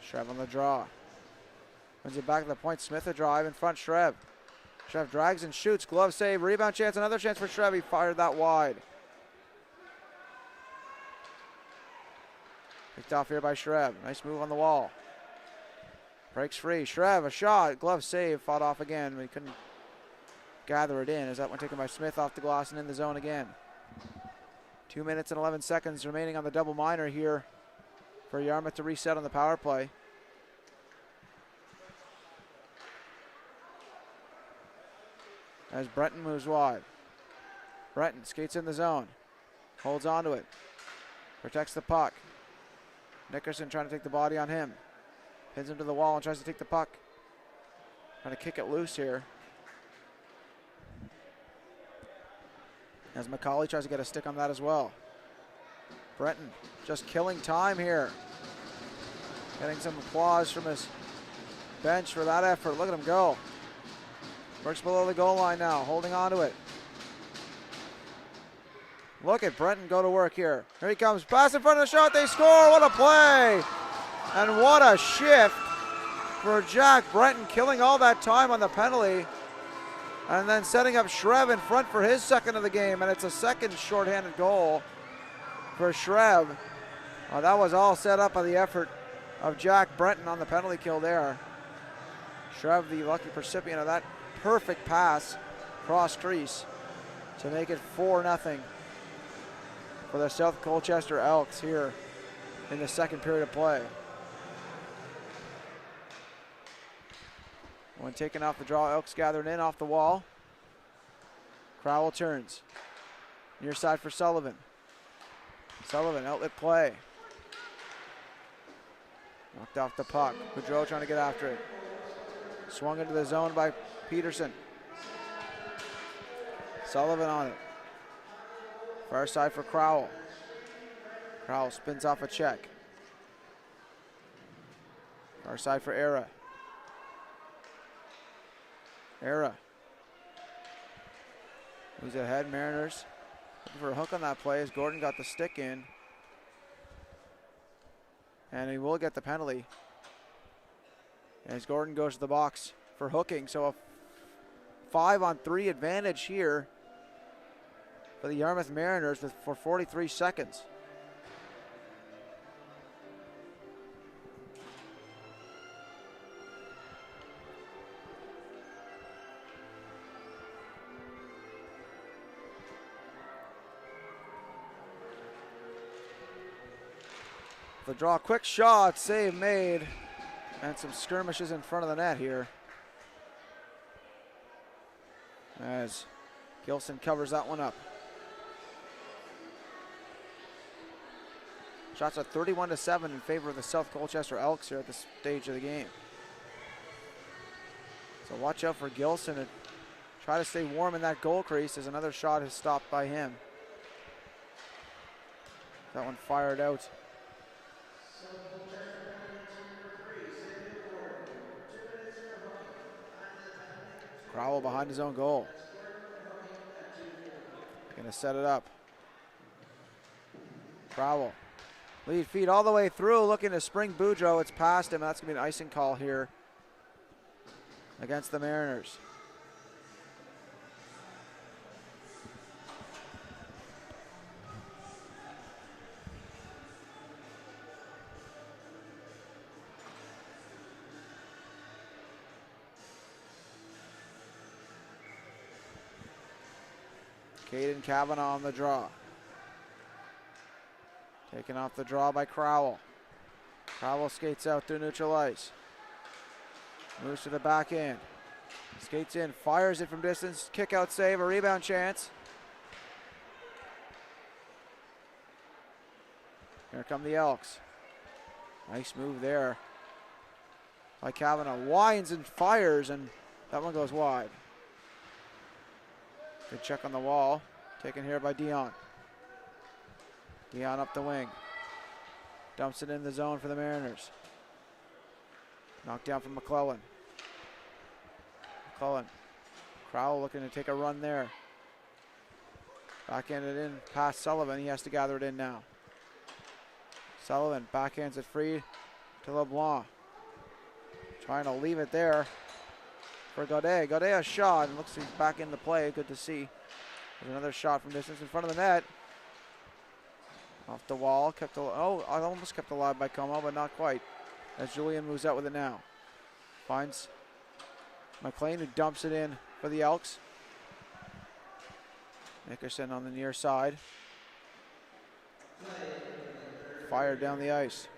Shreve on the draw. Wins it back to the point. Smith a drive in front. Shreve. Shreve drags and shoots. Glove save. Rebound chance. Another chance for Shreve. He fired that wide. Picked off here by Shreve. Nice move on the wall. Breaks free. Shreve a shot. Glove save. Fought off again, but he couldn't gather it in. Is that one taken by Smith off the glass and in the zone again? 2 minutes and 11 seconds remaining on the double minor here for Yarmouth to reset on the power play. As Brenton moves wide. Brenton skates in the zone. Holds onto it. Protects the puck. Nickerson trying to take the body on him. Pins him to the wall and tries to take the puck. Trying to kick it loose here. As McCauley tries to get a stick on that as well. Brenton just killing time here. Getting some applause from his bench for that effort. Look at him go. Works below the goal line now, holding on to it. Look at Brenton go to work here. Here he comes, pass in front of the shot, they score, what a play! And what a shift for Jack Brenton, killing all that time on the penalty, and then setting up Shreve in front for his second of the game, and it's a second shorthanded goal for Shreve. Oh, that was all set up by the effort of Jack Brenton on the penalty kill there. Shreve, the lucky recipient of that perfect pass cross crease to make it 4-0 for the South Colchester Elks here in the second period of play. When taken off the draw, Elks gathered in off the wall. Crowell turns. Near side for Sullivan. Sullivan, outlet play. Knocked off the puck. Boudreau trying to get after it. Swung into the zone by Peterson. Sullivan on it. Far side for Crowell. Crowell spins off a check. Far side for Era. Era. Moves ahead, Mariners. Looking for a hook on that play as Gordon got the stick in. And he will get the penalty. As Gordon goes to the box for hooking, so a 5-on-3 advantage here for the Yarmouth Mariners for 43 seconds. The draw, quick shot, save made, and some skirmishes in front of the net here. As Gilson covers that one up. Shots are 31-7 in favor of the South Colchester Elks here at this stage of the game. So watch out for Gilson to try to stay warm in that goal crease as another shot is stopped by him. That one fired out. Crowell behind his own goal. Gonna set it up. Crowell. Lead feed all the way through, looking to spring Boudreau. It's past him. That's gonna be an icing call here against the Mariners. Caden Kavanaugh on the draw. Taken off the draw by Crowell. Crowell skates out through neutral ice. Moves to the back end. Skates in, fires it from distance. Kick out save, a rebound chance. Here come the Elks. Nice move there by Kavanaugh. Winds and fires, and that one goes wide. Good check on the wall. Taken here by Dion. Dion up the wing. Dumps it in the zone for the Mariners. Knocked down from McClellan. McClellan. Crowell looking to take a run there. Backhanded in past Sullivan. He has to gather it in now. Sullivan backhands it free to LeBlanc. Trying to leave it there for Godet. Godet a shot, and looks like he's back into play. Good to see. There's another shot from distance in front of the net. Off the wall, kept almost kept alive by Como, but not quite. As Julian moves out with it now. Finds McLean, who dumps it in for the Elks. Nickerson on the near side. Fired down the ice.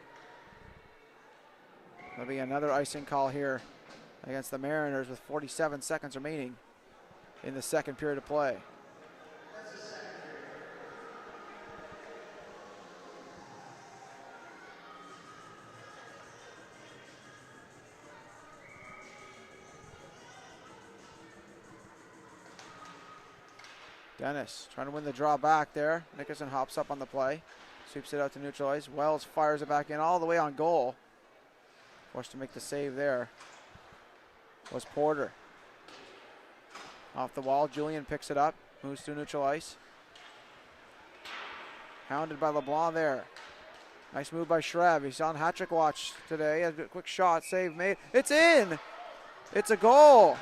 There'll be another icing call here against the Mariners with 47 seconds remaining in the second period of play. Dennis trying to win the draw back there. Nickerson hops up on the play. Sweeps it out to neutral ice. Wells fires it back in all the way on goal. Forced to make the save there was Porter. Off the wall, Julian picks it up. Moves through neutral ice. Hounded by LeBlanc there. Nice move by Shreve. He's on hat-trick watch today. A quick shot, save made. It's in! It's a goal!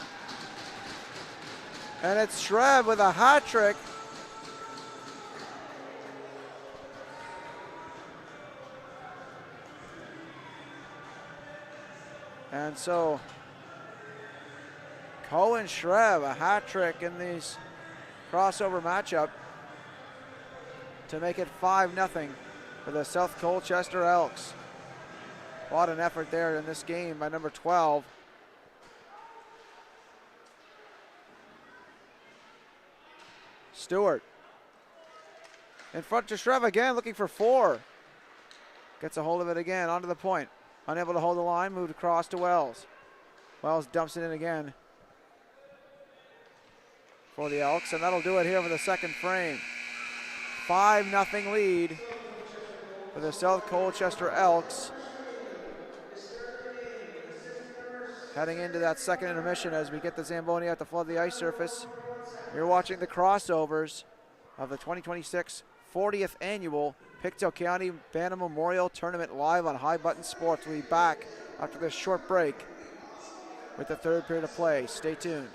And it's Shreve with a hat trick. And so Cohen Shreve, a hat trick in these crossover matchup to make it 5-0 for the South Colchester Elks. What an effort there in this game by number 12. Stewart in front to Shreve again, looking for 4. Gets a hold of it again, onto the point. Unable to hold the line, moved across to Wells. Wells dumps it in again for the Elks, and that'll do it here for the second frame. 5-0 lead for the South Colchester Elks. Heading into that second intermission as we get the Zamboni out to flood the ice surface. You're watching the crossovers of the 2026 40th annual Pictou County Bantam Memorial Tournament live on High Button Sports. We'll be back after this short break with the third period of play. Stay tuned.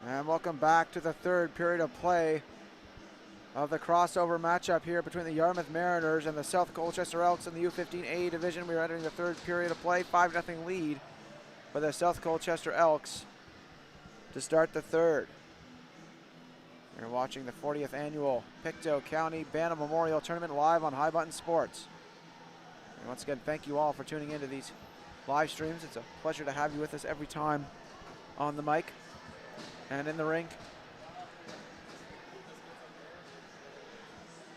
And welcome back to the third period of play of the crossover matchup here between the Yarmouth Mariners and the South Colchester Elks in the U15A division. We are entering the third period of play, 5-0 lead for the South Colchester Elks to start the third. You're watching the 40th annual Pictou County Bantam Memorial Tournament live on High Button Sports. And once again, thank you all for tuning into these live streams. It's a pleasure to have you with us every time on the mic and in the ring.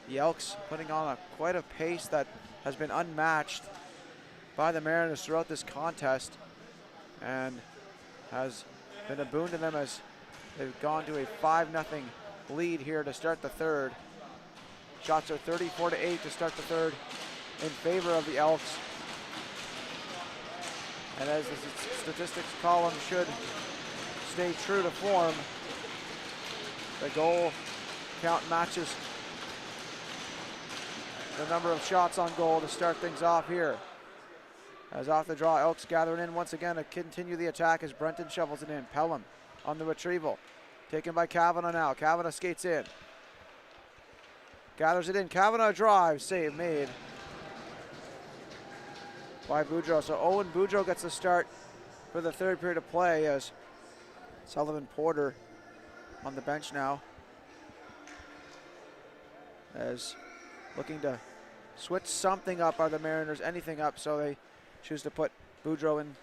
The Elks putting on quite a pace that has been unmatched by the Mariners throughout this contest and has been a boon to them as they've gone to a 5-0 lead here to start the third. Shots are 34-8 to start the third in favor of the Elks. And as the statistics column should stay true to form, the goal count matches the number of shots on goal to start things off here. As off the draw, Elks gathering in once again to continue the attack as Brenton shovels it in. Pelham on the retrieval. Taken by Kavanagh now. Kavanagh skates in. Gathers it in. Kavanagh drives. Save made by Boudreau. So Owen Boudreau gets the start for the third period of play as Sullivan Porter on the bench now, as looking to switch something up. Are the Mariners anything up? So they choose to put Boudreau in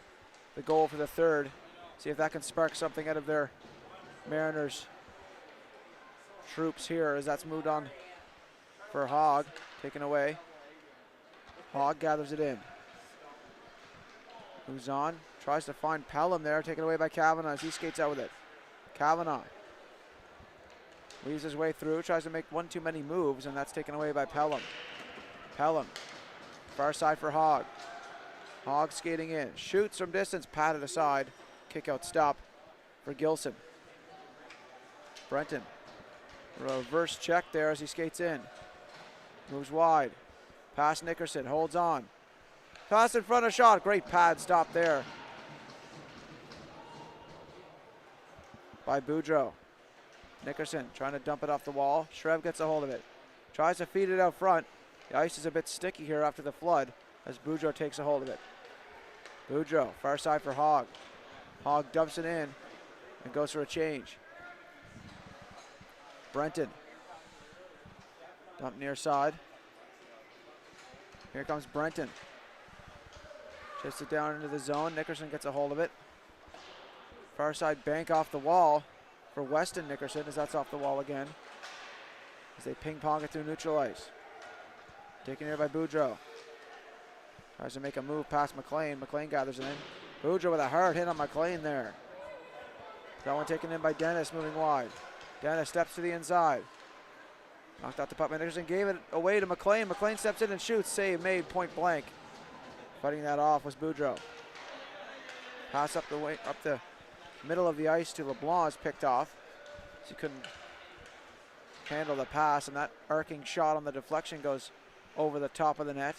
the goal for the third. See if that can spark something out of their Mariners troops here as that's moved on for Hogg. Taken away. Hogg gathers it in. Moves on. Tries to find Pelham there. Taken away by Kavanagh as he skates out with it. Kavanagh weaves his way through. Tries to make one too many moves, and that's taken away by Pelham. Pelham. Far side for Hogg. Hogg skating in. Shoots from distance. Patted aside. Kick out stop for Gilson. Brenton. Reverse check there as he skates in. Moves wide. Pass Nickerson. Holds on. Pass in front of shot. Great pad stop there by Boudreau. Nickerson trying to dump it off the wall. Shrev gets a hold of it. Tries to feed it out front. The ice is a bit sticky here after the flood as Boudreau takes a hold of it. Boudreau, far side for Hogg. Hogg dumps it in and goes for a change. Brenton. Dump near side. Here comes Brenton. Chips it down into the zone. Nickerson gets a hold of it. Far side bank off the wall for Weston Nickerson as that's off the wall again. As they ping pong it through neutral ice. Taken here by Boudreau. Tries to make a move past McLean. McLean gathers it in. Boudreau with a hard hit on McLean there. That one taken in by Dennis moving wide. Dennis steps to the inside. Knocked out the puck by Nickerson. Gave it away to McLean. McLean steps in and shoots. Save made point blank. Fighting that off was Boudreau. Pass up the middle of the ice to LeBlanc is picked off. So he couldn't handle the pass, and that arcing shot on the deflection goes over the top of the net.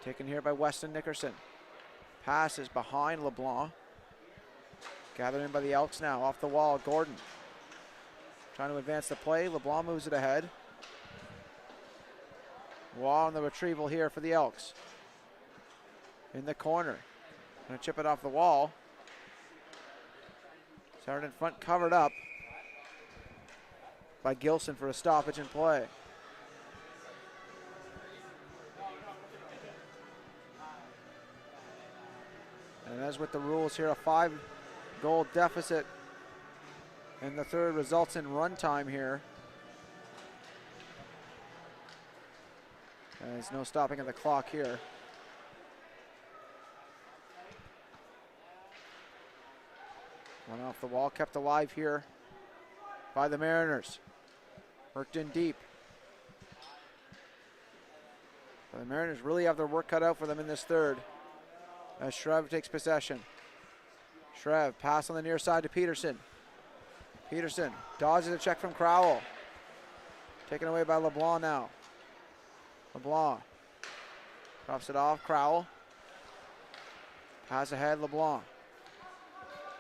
Taken here by Weston Nickerson. Pass is behind LeBlanc. Gathered in by the Elks now. Off the wall, Gordon. Trying to advance the play. LeBlanc moves it ahead. Wall on the retrieval here for the Elks. In the corner. Gonna chip it off the wall. Started in front, covered up by Gilson for a stoppage in play. And as with the rules here, a 5-goal deficit in the third results in run time here. And there's no stopping of the clock here. One off the wall, kept alive here by the Mariners. Worked in deep. The Mariners really have their work cut out for them in this third as Shrev takes possession. Shrev, pass on the near side to Peterson. Peterson dodges a check from Crowell. Taken away by LeBlanc now. LeBlanc drops it off. Crowell Pass ahead, LeBlanc.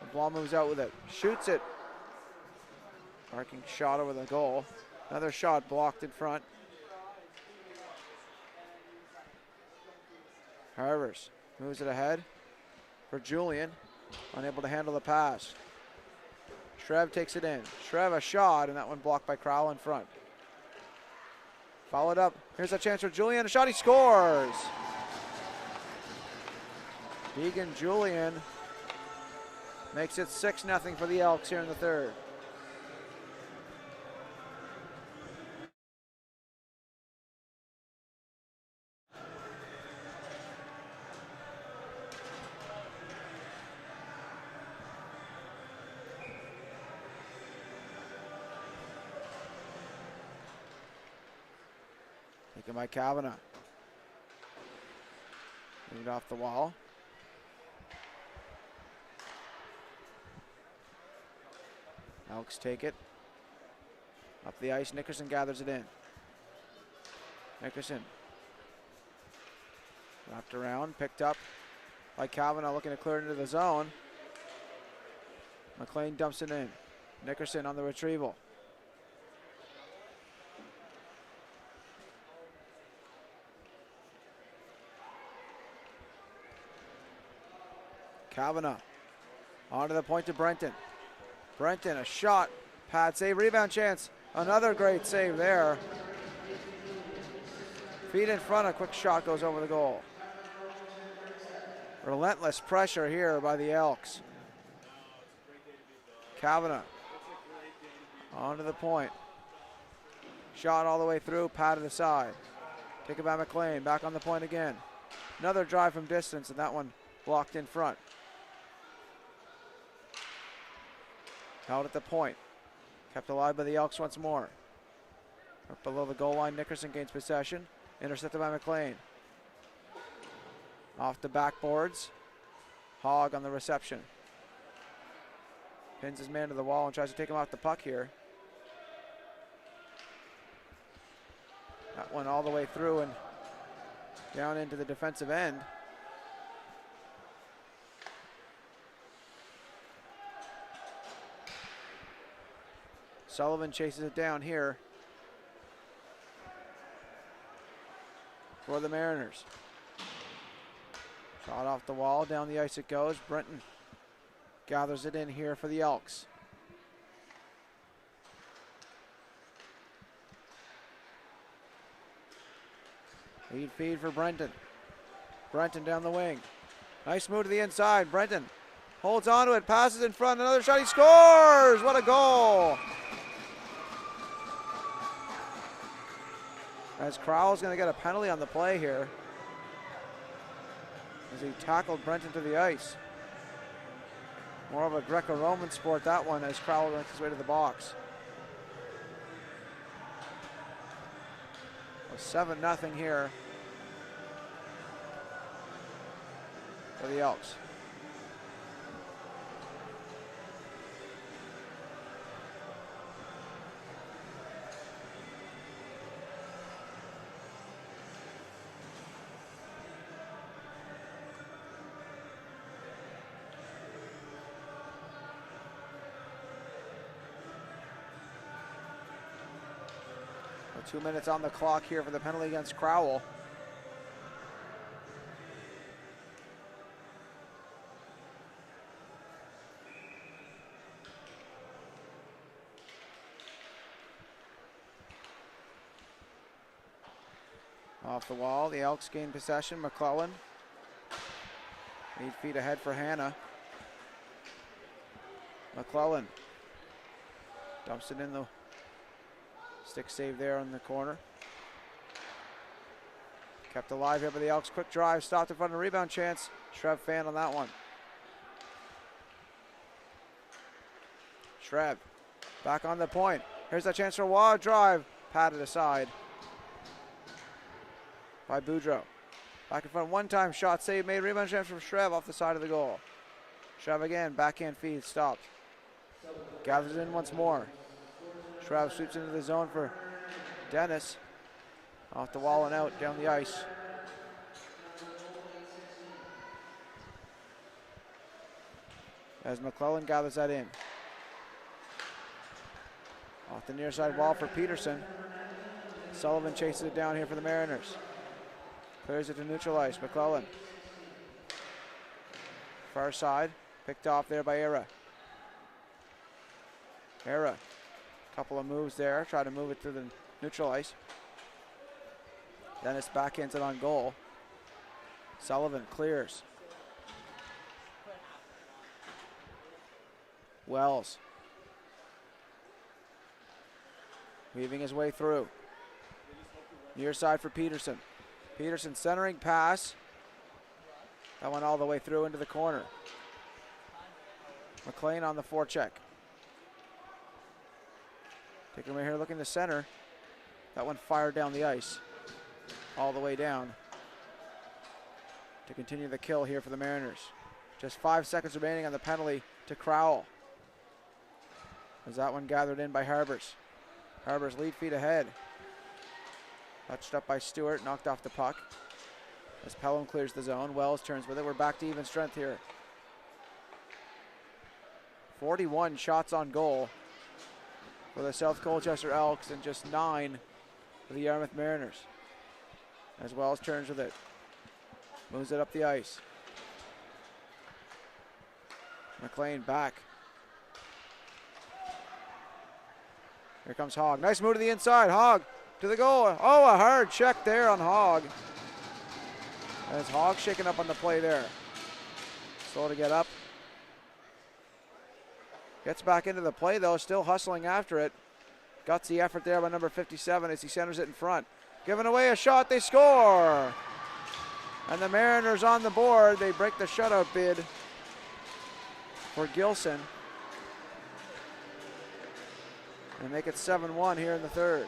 LeBlanc moves out with it. Shoots it. Arcing shot over the goal. Another shot blocked in front. Harvers moves it ahead for Julian. Unable to handle the pass. Shrev takes it in. Shrev a shot, and that one blocked by Crowell in front. Followed up. Here's a chance for Julian. A shot, he scores! Deegan Julian makes it 6-0 for the Elks here in the third. Taken by Kavanagh. Moved off the wall. Elks take it. Up the ice, Nickerson gathers it in. Nickerson. Wrapped around, picked up by Kavanagh, looking to clear it into the zone. McLean dumps it in. Nickerson on the retrieval. Kavanagh onto the point to Brenton. Brenton, a shot, pad save, rebound chance. Another great save there. Feet in front, a quick shot goes over the goal. Relentless pressure here by the Elks. Kavanagh onto the point. Shot all the way through, padded aside. Taken by McLean, back on the point again. Another drive from distance, and that one blocked in front. Held at the point. Kept alive by the Elks once more. Up below the goal line, Nickerson gains possession. Intercepted by McLean. Off the backboards. Hogg on the reception. Pins his man to the wall and tries to take him off the puck here. That one all the way through and down into the defensive end. Sullivan chases it down here for the Mariners. Shot off the wall, down the ice it goes. Brenton gathers it in here for the Elks. Lead feed for Brenton. Brenton down the wing. Nice move to the inside. Brenton holds onto it, passes in front, another shot, he scores! What a goal! As Crowell's going to get a penalty on the play here as he tackled Brenton to the ice. More of a Greco-Roman sport, that one, as Crowell makes his way to the box. 7-0 here for the Elks. Well, 2 minutes on the clock here for the penalty against Crowell. Off the wall, the Elks gain possession. McClellan. 8 feet ahead for Hannah. McClellan dumps it in the stick save there in the corner. Kept alive here by the Elks. Quick drive, stopped in front of the rebound chance. Shrev fan on that one. Shrev back on the point. Here's that chance for a wild drive. Patted aside by Boudreau. Back in front, one-time shot save made. Rebound chance from Shrev off the side of the goal. Shrev again, backhand feed, stopped. Gathers in once more. Shrev sweeps into the zone for Dennis. Off the wall and out, down the ice. as McClellan gathers that in. Off the near side wall for Peterson. Sullivan chases it down here for the Mariners. Clears it to neutral ice. McClellan. Far side. Picked off there by Era. Era. Couple of moves there. Try to move it to the neutral ice. Dennis backhands it on goal. Sullivan clears. Wells. Weaving his way through. Near side for Peterson. Peterson centering pass. That went all the way through into the corner. McLean on the forecheck. Taking away here, looking to center. That one fired down the ice. All the way down. To continue the kill here for the Mariners. Just 5 seconds remaining on the penalty to Crowell. As that one gathered in by Harbers. Harbers lead feet ahead. Touched up by Stewart, knocked off the puck. As Pelham clears the zone, Wells turns with it. We're back to even strength here. 41 shots on goal for the South Colchester Elks and just 9 for the Yarmouth Mariners. As Wells turns with it. Moves it up the ice. McLean back. Here comes Hogg. Nice move to the inside. Hogg to the goal. Oh, a hard check there on Hogg. As Hogg shaking up on the play there. Slow to get up. Gets back into the play though, still hustling after it. Gutsy effort there by number 57 as he centers it in front. Giving away a shot, they score! And the Mariners on the board. They break the shutout bid for Gilson. And make it 7-1 here in the third.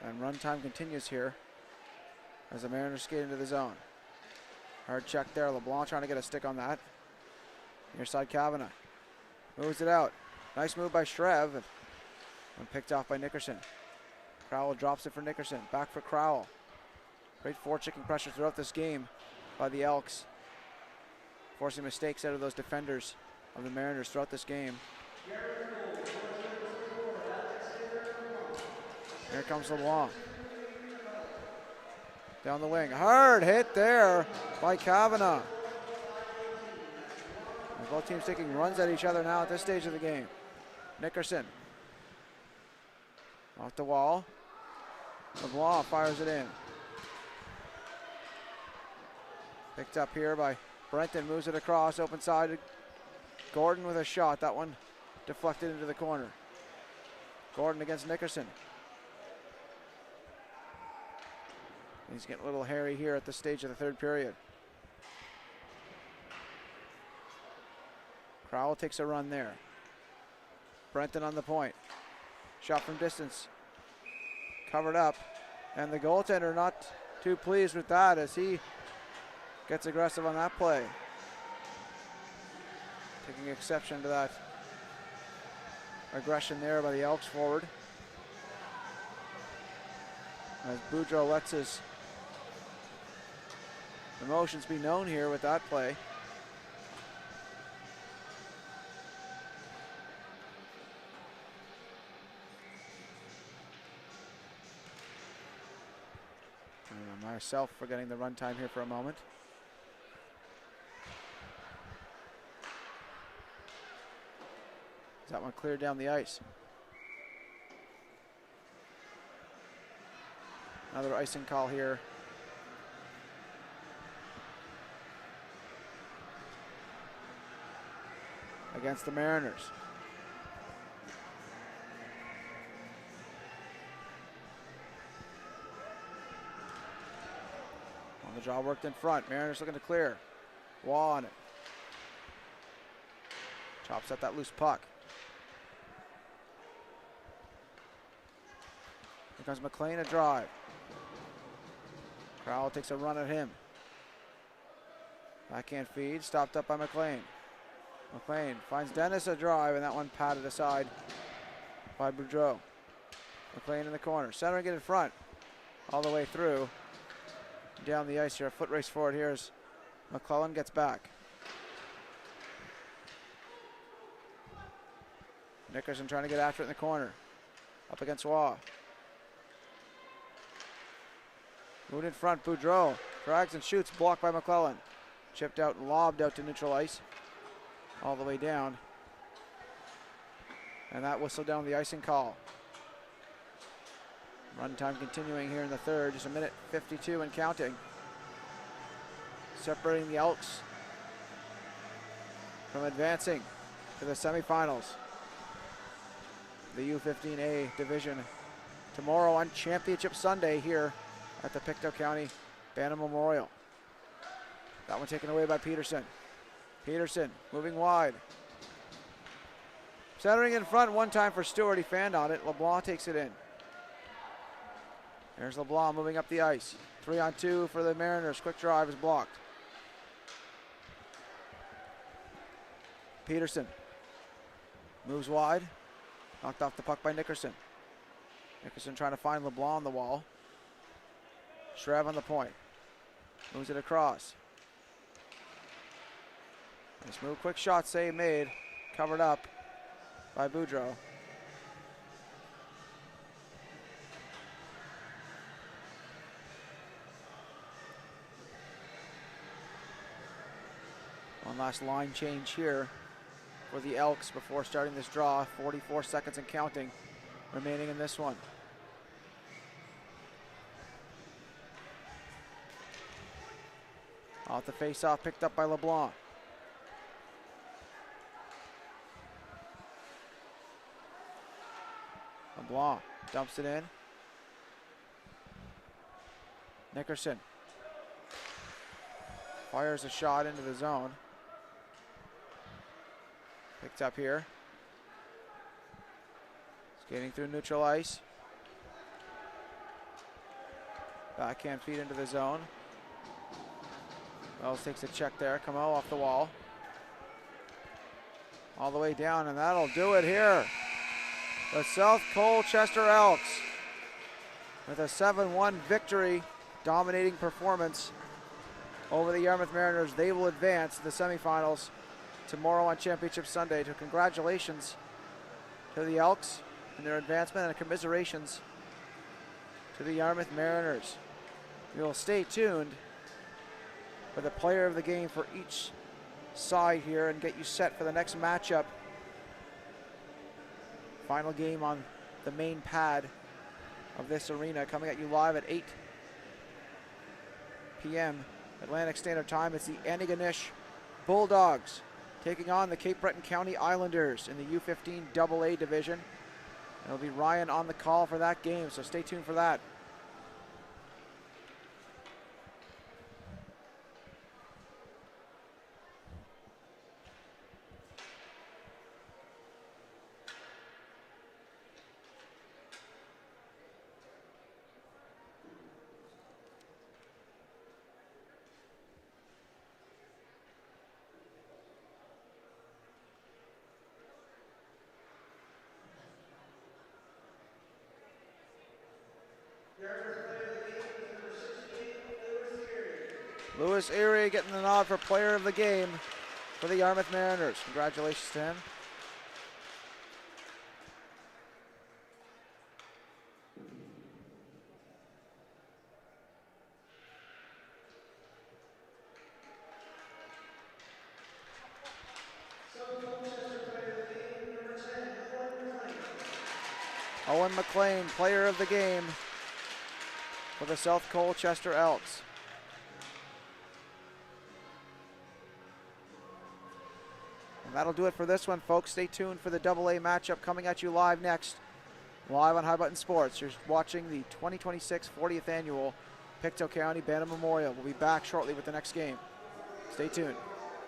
And run time continues here as the Mariners skate into the zone. Hard check there. LeBlanc trying to get a stick on that. Near side Kavanagh. Moves it out. Nice move by Shreve. And picked off by Nickerson. Crowell drops it for Nickerson. Back for Crowell. Great forechecking pressure throughout this game by the Elks. Forcing mistakes out of those defenders of the Mariners throughout this game. Here comes LeBlanc. Down the wing. Hard hit there by Kavanagh. And both teams taking runs at each other now at this stage of the game. Nickerson. Off the wall. LeBlanc fires it in. Picked up here by Brenton. Moves it across. Open side. Gordon with a shot. That one deflected into the corner. Gordon against Nickerson. He's getting a little hairy here at this stage of the third period. Crowell takes a run there. Brenton on the point. Shot from distance. Covered up. And the goaltender not too pleased with that as he gets aggressive on that play. Taking exception to that aggression there by the Elks forward. As Boudreau lets his emotions be known here with that play. And myself forgetting the run time here for a moment. Is that one cleared down the ice? Another icing call here. Against the Mariners. On the draw worked in front. Mariners looking to clear. Wall on it. Chops at that loose puck. Here comes McLean, a drive. Crowell takes a run at him. Backhand feed, stopped up by McLean. McLean finds Dennis, a drive, and that one patted aside by Boudreau. McLean in the corner, centering it in front, all the way through. Down the ice here, a foot race forward here as McClellan gets back. Nickerson trying to get after it in the corner. Up against Waugh. Moved in front, Boudreau drags and shoots, blocked by McClellan. Chipped out and lobbed out to neutral ice. All the way down. And that whistled down the icing call. Run time continuing here in the third, just a minute 52 and counting. Separating the Elks from advancing to the semifinals. The U15A division tomorrow on Championship Sunday here at the Pictou County Bantam Memorial. That one taken away by Peterson. Peterson moving wide. Centering in front one time for Stewart. He fanned on it. LeBlanc takes it in. There's LeBlanc moving up the ice. 3-on-2 for the Mariners. Quick drive is blocked. Peterson moves wide. Knocked off the puck by Nickerson. Nickerson trying to find LeBlanc on the wall. Shrev on the point. Moves it across. Nice move, quick shot, save made. Covered up by Boudreau. One last line change here for the Elks before starting this draw. 44 seconds and counting remaining in this one. Off the face-off, picked up by LeBlanc. LeBlanc dumps it in. Nickerson fires a shot into the zone. Picked up here. Skating through neutral ice. Backhand feed into the zone. Wells takes a check there. Camo off the wall. All the way down, and that'll do it here. The South Colchester Elks with a 7-1 victory, dominating performance over the Yarmouth Mariners. They will advance to the semifinals tomorrow on Championship Sunday. So congratulations to the Elks and their advancement, and commiserations to the Yarmouth Mariners. We will stay tuned for the player of the game for each side here and get you set for the next matchup. Final game on the main pad of this arena, coming at you live at 8 p.m. Atlantic Standard Time. It's the Antigonish Bulldogs taking on the Cape Breton County Islanders in the U15AA division. It'll be Ryan on the call for that game, so stay tuned for that. Lewis Erie getting the nod for player of the game for the Yarmouth Mariners. Congratulations to him. Owen McLean, player of the game for the South Colchester Elks. And that'll do it for this one, folks. Stay tuned for the AA matchup coming at you live next. Live on High Button Sports. You're watching the 2026 40th Annual Pictou County Bantam Memorial. We'll be back shortly with the next game. Stay tuned.